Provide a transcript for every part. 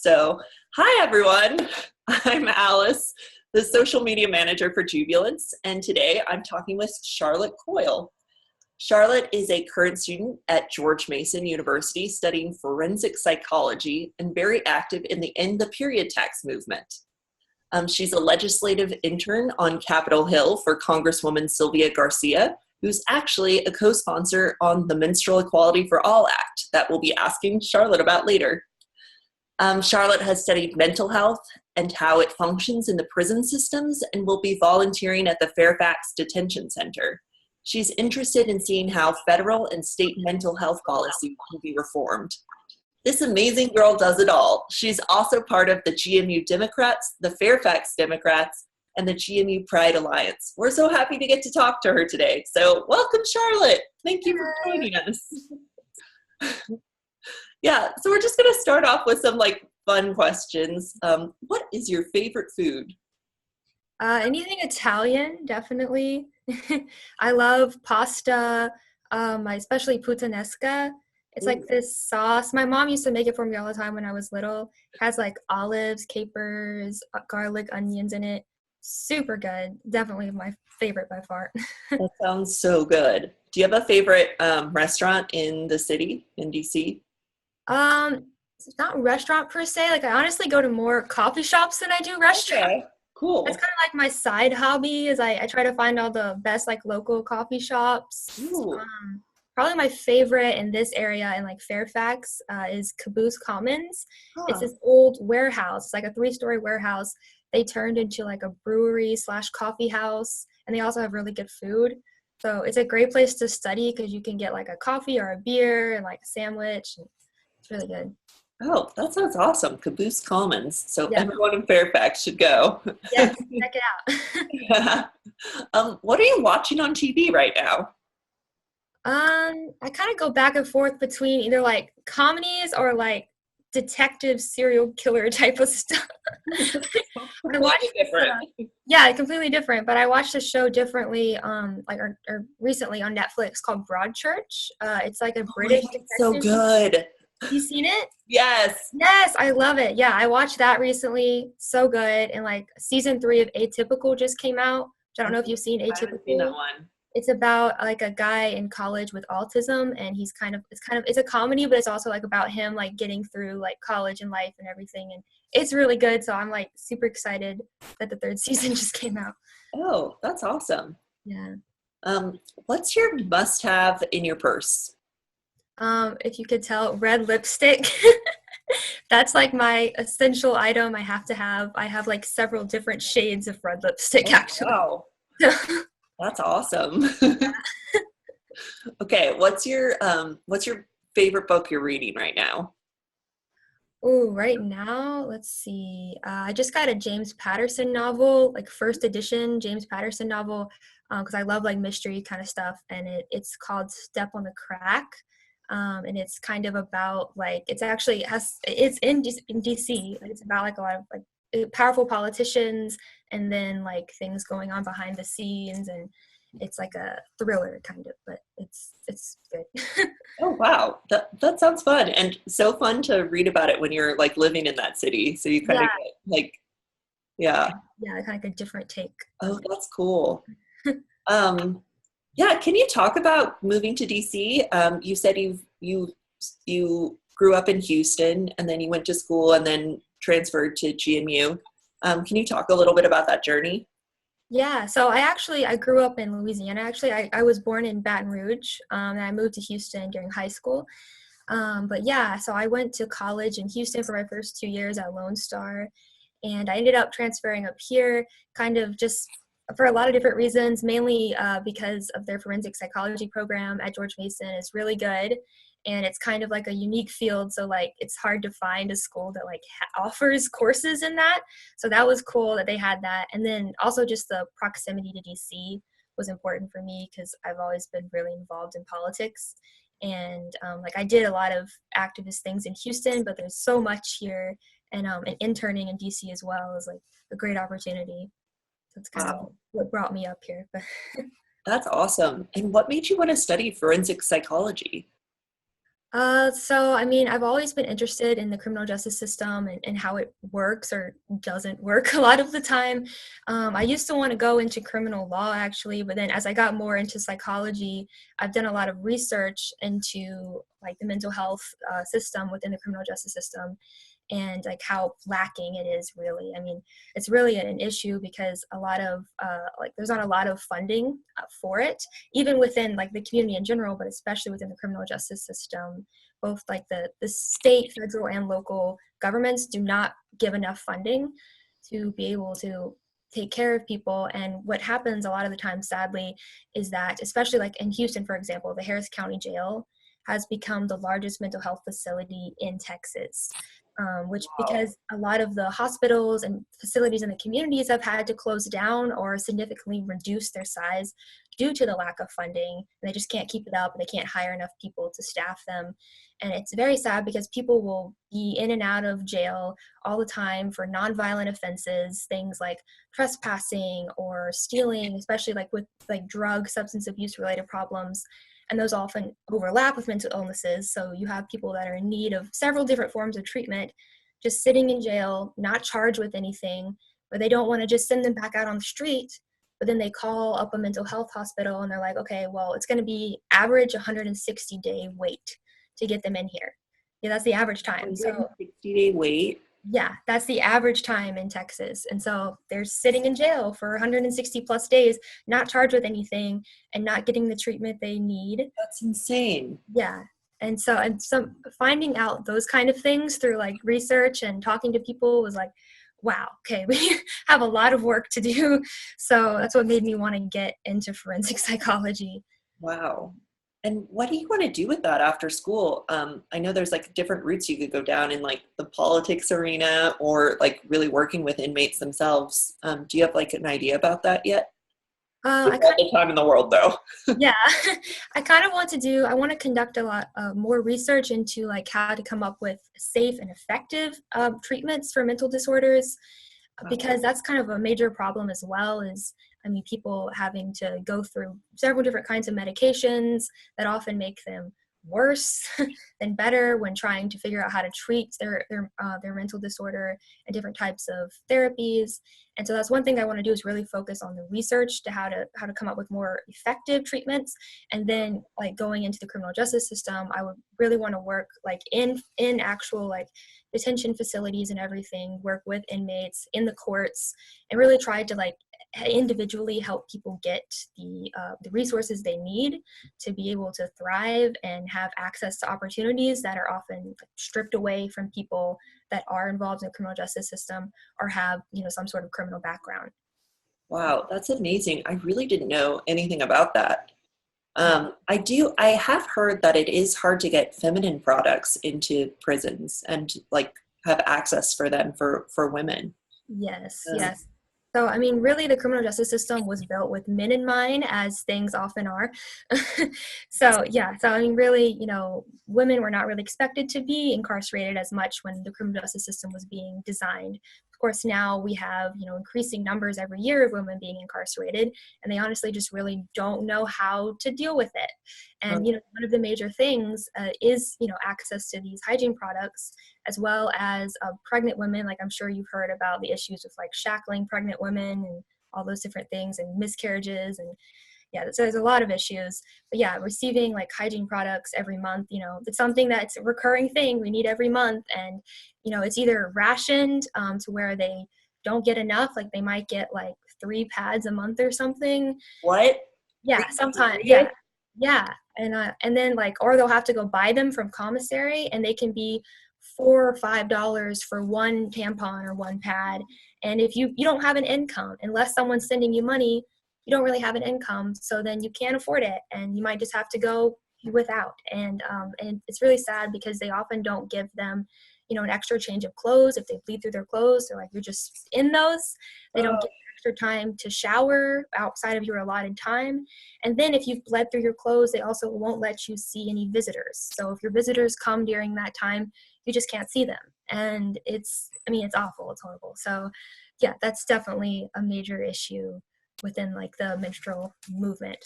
So, hi everyone. I'm Alice, the social media manager for Jubilance, and today I'm talking with Charlotte Coyle. Charlotte is a current student at George Mason University studying forensic psychology and very active in the End the Period tax movement. She's a legislative intern on Capitol Hill for Congresswoman Sylvia Garcia, who's actually a co-sponsor on the Menstrual Equality for All Act that we'll be asking Charlotte about later. Charlotte has studied mental health and how it functions in the prison systems and will be volunteering at the Fairfax Detention Center. She's interested in seeing how federal and state mental health policy can be reformed. This amazing girl does it all. She's also part of the GMU Democrats, the Fairfax Democrats, and the GMU Pride Alliance. We're so happy to get to talk to her today. So welcome, Charlotte. Thank you for joining us. Yeah, so we're just gonna start off with some fun questions. What is your favorite food? Anything Italian, definitely. I love pasta, especially puttanesca. It's like this sauce. My mom used to make it for me all the time when I was little. It has olives, capers, garlic, onions in it. Super good. Definitely my favorite by far. That sounds so good. Do you have a favorite restaurant in the city, in DC? It's not a restaurant per se. I honestly go to more coffee shops than I do restaurants. Okay, cool. That's kind of my side hobby is I try to find all the best local coffee shops. Ooh. Probably my favorite in this area in Fairfax is Caboose Commons. Huh. It's this old warehouse. It's a 3-story warehouse. They turned into a brewery / coffee house, and they also have really good food. So it's a great place to study because you can get a coffee or a beer and a sandwich. And it's really good. Oh, that sounds awesome. Caboose Commons. So Yeah. Everyone in Fairfax should go. Yes, check it out. What are you watching on TV right now? I kind of go back and forth between either comedies or detective serial killer type of stuff. Completely different. Yeah, completely different. But I watched a show differently, or recently on Netflix called Broadchurch. It's a British. So good. You seen it? Yes. Yes, I love it. Yeah, I watched that recently. So good. And season 3 of Atypical just came out. Which I don't know if you've seen Atypical. I haven't seen that one. It's about a guy in college with autism, and it's a comedy, but it's also about him getting through college and life and everything, and it's really good. So I'm super excited that the 3rd season just came out. Oh, that's awesome. Yeah. What's your must-have in your purse? If you could tell, red lipstick. That's my essential item I have to have. I have several different shades of red lipstick, actually. Wow. That's awesome. Okay, what's your favorite book you're reading right now? Oh, right now, let's see. I just got a James Patterson novel, first edition James Patterson novel, because I love mystery kind of stuff, and it's called Step on the Crack, and it's kind of about it's in DC. It's about a lot of powerful politicians, and then things going on behind the scenes, and it's a thriller kind of, but it's good. Oh wow, that sounds fun, and so fun to read about it when you're living in that city, so you kind of get yeah, kind of a different take. Oh, that's cool. Yeah, can you talk about moving to DC? You said you grew up in Houston, and then you went to school and then transferred to GMU. Can you talk a little bit about that journey? Yeah, so I grew up in Louisiana. Actually, I was born in Baton Rouge, and I moved to Houston during high school. But yeah, so I went to college in Houston for my first 2 years at Lone Star, and I ended up transferring up here kind of just for a lot of different reasons, mainly because of their forensic psychology program at George Mason is really good. And it's kind of a unique field, so it's hard to find a school that offers courses in that. So that was cool that they had that. And then also just the proximity to DC was important for me because I've always been really involved in politics. And I did a lot of activist things in Houston, but there's so much here, and interning in DC as well is a great opportunity. So it's kind of what brought me up here. That's awesome. And what made you want to study forensic psychology? So, I mean, I've always been interested in the criminal justice system and how it works or doesn't work a lot of the time. I used to want to go into criminal law actually, but then as I got more into psychology, I've done a lot of research into like the mental health system within the criminal justice system and like how lacking it is really. I mean, it's really an issue because a lot of like there's not a lot of funding for it, even within like the community in general, but especially within the criminal justice system. Both like the state, federal, and local governments do not give enough funding to be able to take care of people. And what happens a lot of the time, sadly, is that especially like in Houston, for example, the Harris County Jail has become the largest mental health facility in Texas. Which Wow. because a lot of the hospitals and facilities in the communities have had to close down or significantly reduce their size due to the lack of funding. And they just can't keep it up. They can't hire enough people to staff them. And it's very sad because people will be in and out of jail all the time for nonviolent offenses, things like trespassing or stealing, especially like with like drug, substance abuse related problems, and those often overlap with mental illnesses. So you have people that are in need of several different forms of treatment, just sitting in jail, not charged with anything, but they don't want to just send them back out on the street. But then they call up a mental health hospital and they're like, okay, well, it's going to be average 160-day wait to get them in here. Yeah, that's the average time. So 160-day wait. yeah, that's the average time in Texas. And so they're sitting in jail for 160 plus days, not charged with anything and not getting the treatment they need. That's insane. Yeah. And so finding out those kind of things through like research and talking to people was like, wow, okay, we have a lot of work to do. So that's what made me want to get into forensic psychology. Wow. And what do you want to do with that after school? I know there's like different routes you could go down in like the politics arena or like really working with inmates themselves. Do you have like an idea about that yet? I It's all the time in the world though. Yeah, I kind of I want to conduct a lot more research into like how to come up with safe and effective treatments for mental disorders, Wow. because that's kind of a major problem as well is, I mean, people having to go through several different kinds of medications that often make them worse than better when trying to figure out how to treat their mental disorder and different types of therapies. And so that's one thing I want to do is really focus on the research to how to come up with more effective treatments. And then like going into the criminal justice system, I would really want to work like in actual like detention facilities and everything, work with inmates in the courts, and really try to like individually help people get the resources they need to be able to thrive and have access to opportunities that are often stripped away from people that are involved in the criminal justice system or have, you know, some sort of criminal background. Wow, that's amazing. I really didn't know anything about that. Yeah. I have heard that it is hard to get feminine products into prisons and like have access for them for women. Yes, Um, yes. So, I mean, really, the criminal justice system was built with men in mind, as things often are. So, yeah. So, I mean, really, you know, women were not really expected to be incarcerated as much when the criminal justice system was being designed. Of course, now we have, you know, increasing numbers every year of women being incarcerated, and they honestly just really don't know how to deal with it. And, you know, one of the major things is, you know, access to these hygiene products as well as pregnant women. Like I'm sure you've heard about the issues with like shackling pregnant women and all those different things and miscarriages and yeah, so there's a lot of issues. But yeah, receiving like hygiene products every month, you know, it's something that's a recurring thing we need every month. And, you know, it's either rationed to where they don't get enough, like they might get like 3 pads a month or something. what? Are Yeah, you sometimes, serious? yeah, yeah, and then like, or they'll have to go buy them from commissary, and they can be $4 or $5 for one tampon or one pad. And if you don't have an income, unless someone's sending you money, you don't really have an income, so then you can't afford it, and you might just have to go without. And it's really sad because they often don't give them, you know, an extra change of clothes if they bleed through their clothes. They're like, you're just in those. They don't Oh, get extra time to shower outside of your allotted time. And then if you've bled through your clothes, they also won't let you see any visitors. So if your visitors come during that time, you just can't see them. And it's, I mean, it's awful. It's horrible. So yeah, that's definitely a major issue within like the menstrual movement.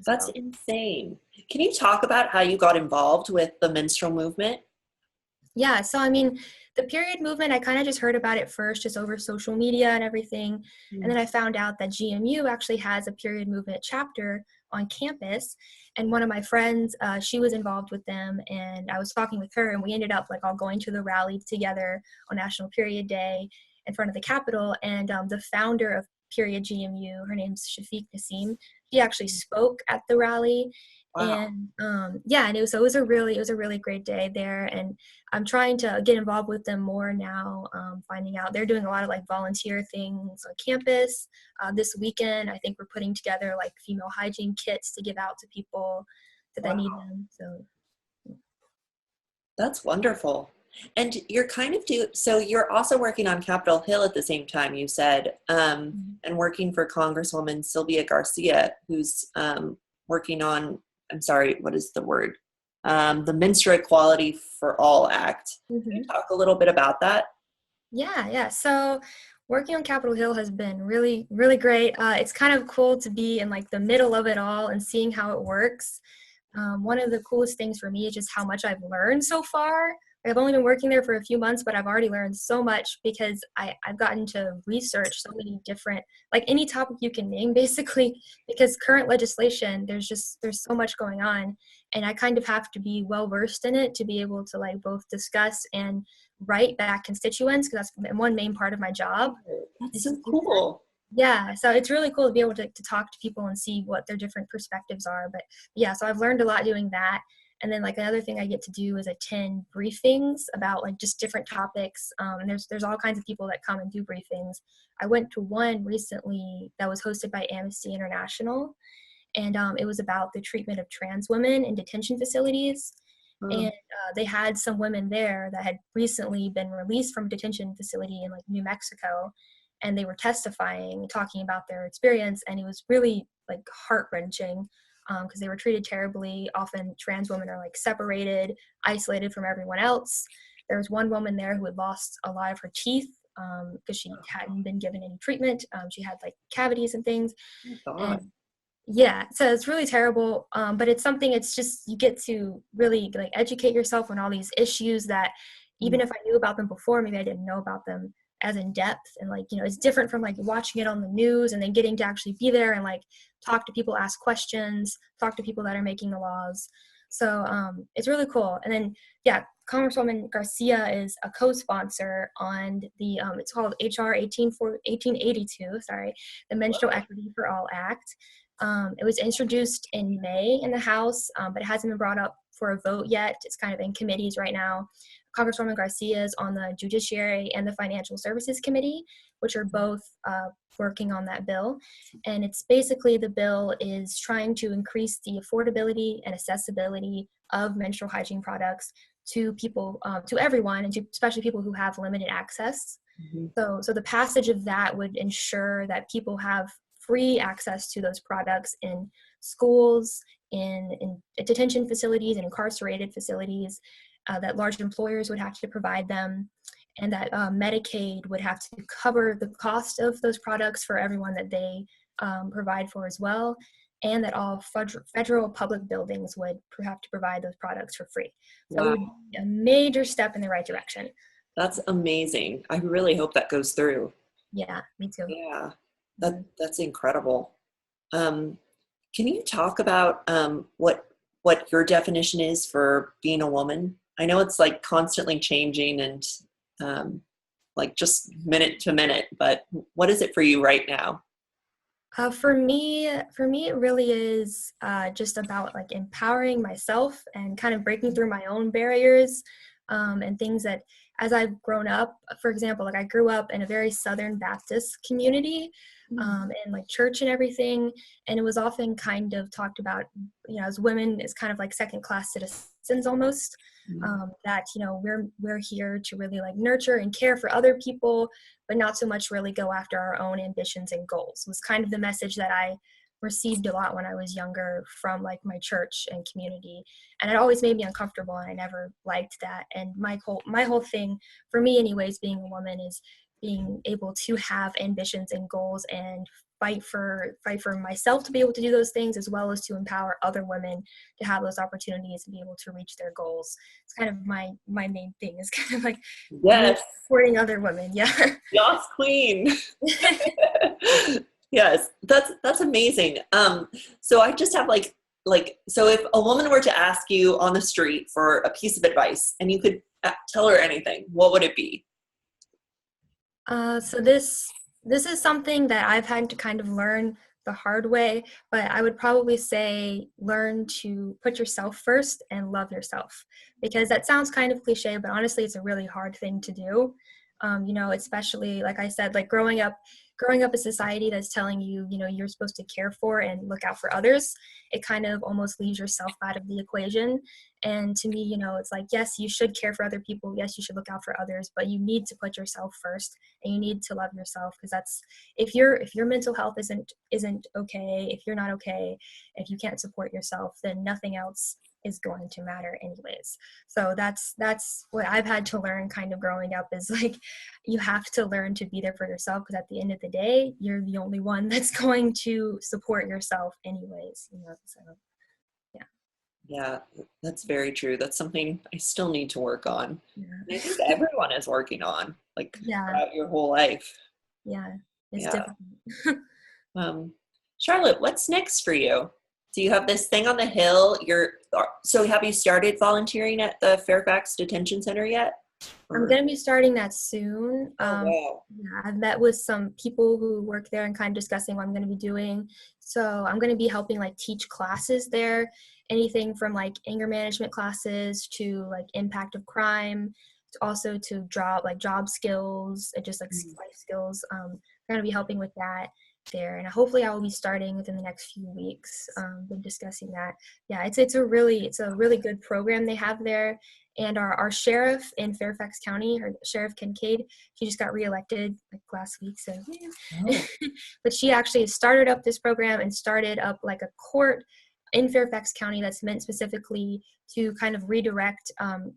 That's So insane. Can you talk about how you got involved with the menstrual movement? yeah, so I mean, the period movement, I kind of just heard about it first, just over social media and everything. And then I found out that GMU actually has a period movement chapter on campus. And one of my friends, she was involved with them, and I was talking with her, and we ended up like all going to the rally together on National Period Day in front of the Capitol. And the founder of Period GMU, her name's Shafiq Nassim, she actually spoke at the rally. Wow. And yeah, and it was a really great day there. And I'm trying to get involved with them more now, finding out they're doing a lot of like volunteer things on campus. This weekend, I think we're putting together like female hygiene kits to give out to people that need Wow. them. So That's wonderful. And you're kind of so you're also working on Capitol Hill at the same time, you said, and working for Congresswoman Sylvia Garcia, who's working on, I'm sorry, what is the word? The Menstrual Equality for All Act. Can you mhm. talk a little bit about that? Yeah. So working on Capitol Hill has been really, really great. It's kind of cool to be in like the middle of it all and seeing how it works. One of the coolest things for me is just how much I've learned so far. I've only been working there for a few months, but I've already learned so much because I've gotten to research so many different, like any topic you can name, basically, because current legislation, there's so much going on. And I kind of have to be well versed in it to be able to like both discuss and write back constituents, because that's one main part of my job. Oh, that's Is to so do that. cool. Yeah, so it's really cool to be able to talk to people and see what their different perspectives are. But yeah, so I've learned a lot doing that. And then like another thing I get to do is attend briefings about like just different topics. And there's all kinds of people that come and do briefings. I went to one recently that was hosted by Amnesty International, and it was about the treatment of trans women in detention facilities. And Oh, they had some women there that had recently been released from a detention facility in like New Mexico, and they were testifying, talking about their experience, and it was really like heart wrenching because they were treated terribly. Often trans women are like separated, isolated from everyone else. There was one woman there who had lost a lot of her teeth because she hadn't been given any treatment. She had like cavities and things, my and God. yeah, so it's really terrible, but it's something, it's just you get to really like educate yourself on all these issues that even Mm. if I knew about them before, maybe I didn't know about them as in depth. And like, it's different from like watching it on the news and then getting to actually be there and like talk to people, ask questions, talk to people that are making the laws. So it's really cool. And then yeah, Congresswoman Garcia is a co-sponsor on the it's called HR 1882, sorry, the Menstrual Whoa. Equity for All Act. It was introduced in May in the House, but it hasn't been brought up for a vote yet. It's kind of in committees right now. Congresswoman Garcia is on the Judiciary and the Financial Services Committee, which are both working on that bill. And it's basically, the bill is trying to increase the affordability and accessibility of menstrual hygiene products to people, to everyone, and to especially people who have limited access. Mhm. So the passage of that would ensure that people have free access to those products in schools, in detention facilities and incarcerated facilities, that large employers would have to provide them, and that Medicaid would have to cover the cost of those products for everyone that they provide for as well, and that all federal public buildings would have to provide those products for free. So it Wow. would be a major step in the right direction. That's amazing. I really hope that goes through. Yeah, me too. Yeah, Mhm. that's incredible. Um, can you talk about what your definition is for being a woman? I know it's like constantly changing and um, like just minute to minute, but what is it for you right now? For me, it really is just about like empowering myself and kind of breaking through my own barriers, and things that, as I've grown up, for example, like I grew up in a very Southern Baptist community, and like church and everything, and it was often kind of talked about, as women as kind of like second class citizens almost. That we're here to really like nurture and care for other people, but not so much really go after our own ambitions and goals, was kind of the message that I received a lot when I was younger from like my church and community. And it always made me uncomfortable, and I never liked that. And my whole thing, for me anyways, being a woman, is being able to have ambitions and goals and fight for myself to be able to do those things, as well as to empower other women to have those opportunities and be able to reach their goals. It's kind of my main thing, is kind of like me Yes. supporting other women. Yeah. Yas queen. Yes, that's amazing. So I just have so if a woman were to ask you on the street for a piece of advice and you could tell her anything, what would it be? So this is something that I've had to kind of learn the hard way, but I would probably say learn to put yourself first and love yourself, because that sounds kind of cliche, but honestly, it's a really hard thing to do. Especially like I said, like growing up in society that's telling you, you're supposed to care for and look out for others, it kind of almost leaves yourself out of the equation. And to me, it's like, yes, you should care for other people. Yes, you should look out for others, but you need to put yourself first, and you need to love yourself, because that's, if your mental health isn't okay, if you're not okay, if you can't support yourself, then nothing else is going to matter anyways. So that's what I've had to learn kind of growing up, is like, you have to learn to be there for yourself, because at the end of the day, you're the only one that's going to support yourself anyways, so yeah. Yeah, that's very true. That's something I still need to work on. Yeah. And I think everyone is working on, like, Yeah. throughout your whole life. Yeah, it's Yeah. difficult. Charlotte, what's next for you? Do you have this thing on the hill? So have you started volunteering at the Fairfax Detention Center yet? I'm going to be starting that soon. Wow. Yeah, I've met with some people who work there and kind of discussing what I'm going to be doing. So I'm going to be helping like teach classes there, anything from like anger management classes to like impact of crime, to also to job skills and just like life skills. I'm going to be helping with that there, and hopefully I will be starting within the next few weeks. Been discussing that. Yeah, it's a really good program they have there. And our sheriff in Fairfax County, her Sheriff Kincaid, she just got reelected like last week. So, yeah. But she actually started up this program and started up like a court in Fairfax County that's meant specifically to kind of redirect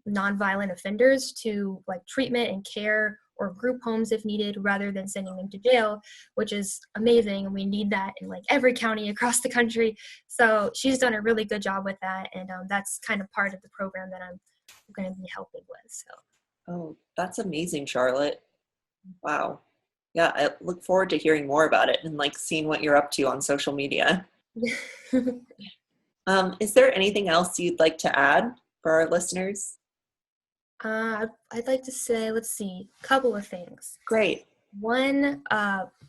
nonviolent offenders to like treatment and care, or group homes if needed, rather than sending them to jail, which is amazing. And we need that in like every county across the country. So she's done a really good job with that. And that's kind of part of the program that I'm going to be helping with. So. Oh, that's amazing, Charlotte. Wow. Yeah, I look forward to hearing more about it and like seeing what you're up to on social media. Is there anything else you'd like to add for our listeners? I'd like to say, let's see, a couple of things. Great. One,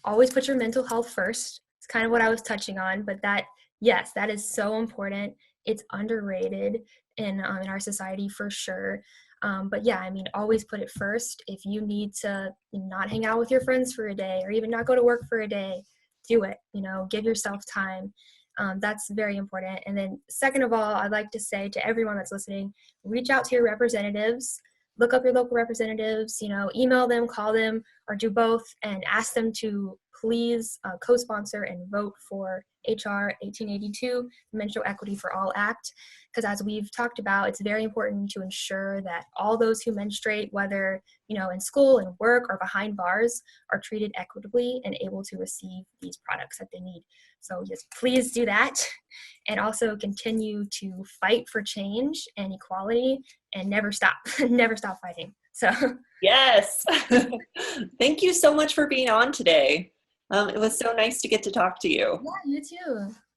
always put your mental health first. It's kind of what I was touching on, but that is so important. It's underrated in our society for sure. But yeah, I mean, always put it first. If you need to not hang out with your friends for a day, or even not go to work for a day, do it. Give yourself time. That's very important. And then second of all, I'd like to say to everyone that's listening, reach out to your representatives, look up your local representatives, email them, call them, or do both, and ask them to please co-sponsor and vote for HR 1882, Menstrual Equality for All Act. Because as we've talked about, it's very important to ensure that all those who menstruate, whether in school and work or behind bars, are treated equitably and able to receive these products that they need. So just please do that, and also continue to fight for change and equality, and never stop, never stop fighting. So yes. Thank you so much for being on today. It was so nice to get to talk to you. Yeah, you too.